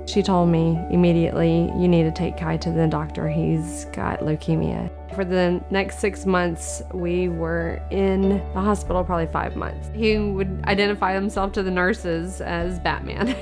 She told me immediately, you need to take Kai to the doctor. He's got leukemia. For the next 6 months, we were in the hospital probably 5 months. He would identify himself to the nurses as Batman.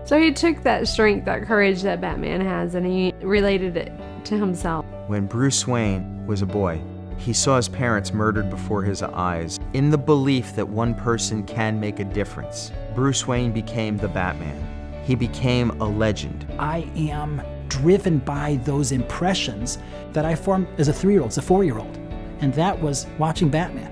So he took that strength, that courage that Batman has, and he related it to himself. When Bruce Wayne was a boy, he saw his parents murdered before his eyes. In the belief that one person can make a difference, Bruce Wayne became the Batman. He became a legend. I am driven by those impressions that I formed as a 3-year-old, as a 4-year-old. And that was watching Batman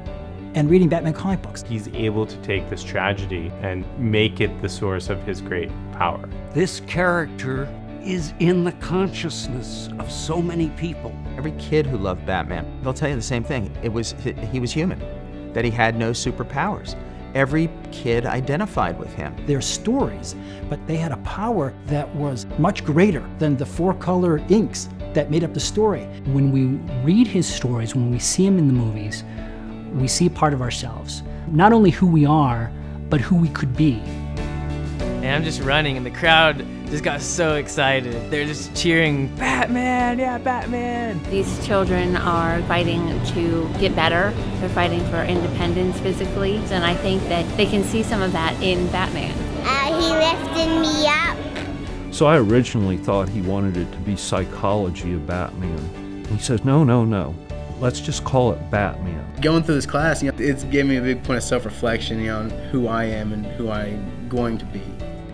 and reading Batman comic books. He's able to take this tragedy and make it the source of his great power. This character is in the consciousness of so many people. Every kid who loved Batman, they'll tell you the same thing. He was human, that he had no superpowers. Every kid identified with him. They're stories, but they had a power that was much greater than the 4-color inks that made up the story. When we read his stories, when we see him in the movies, we see part of ourselves. Not only who we are, but who we could be. And I'm just running, and the crowd just got so excited. They're just cheering, Batman, yeah, Batman. These children are fighting to get better. They're fighting for independence physically, and I think that they can see some of that in Batman. He lifted me up. So I originally thought he wanted it to be psychology of Batman. He says, no, no, no. Let's just call it Batman. Going through this class, it's given me a big point of self-reflection, on who I am and who I'm going to be.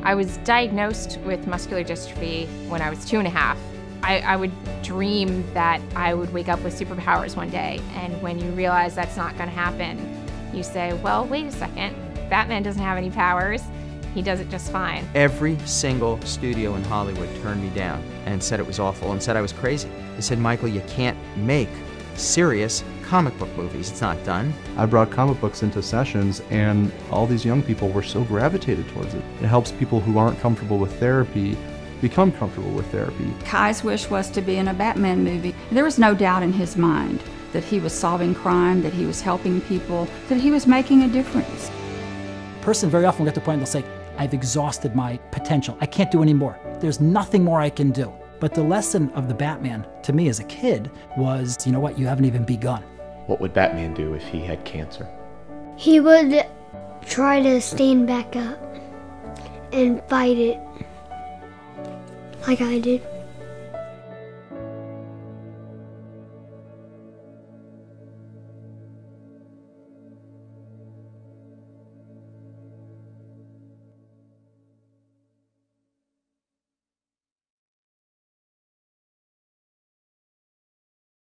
I was diagnosed with muscular dystrophy when I was 2.5. I would dream that I would wake up with superpowers one day, and when you realize that's not going to happen, you say, well, wait a second, Batman doesn't have any powers. He does it just fine. Every single studio in Hollywood turned me down and said it was awful and said I was crazy. They said, Michael, you can't make serious comic book movies. It's not done. I brought comic books into sessions, and all these young people were so gravitated towards it. It helps people who aren't comfortable with therapy become comfortable with therapy. Kai's wish was to be in a Batman movie. There was no doubt in his mind that he was solving crime, that he was helping people, that he was making a difference. A person very often will get to the point they'll say, I've exhausted my potential. I can't do any more. There's nothing more I can do. But the lesson of the Batman, to me as a kid, was, you know what, you haven't even begun. What would Batman do if he had cancer? He would try to stand back up and fight it like I did.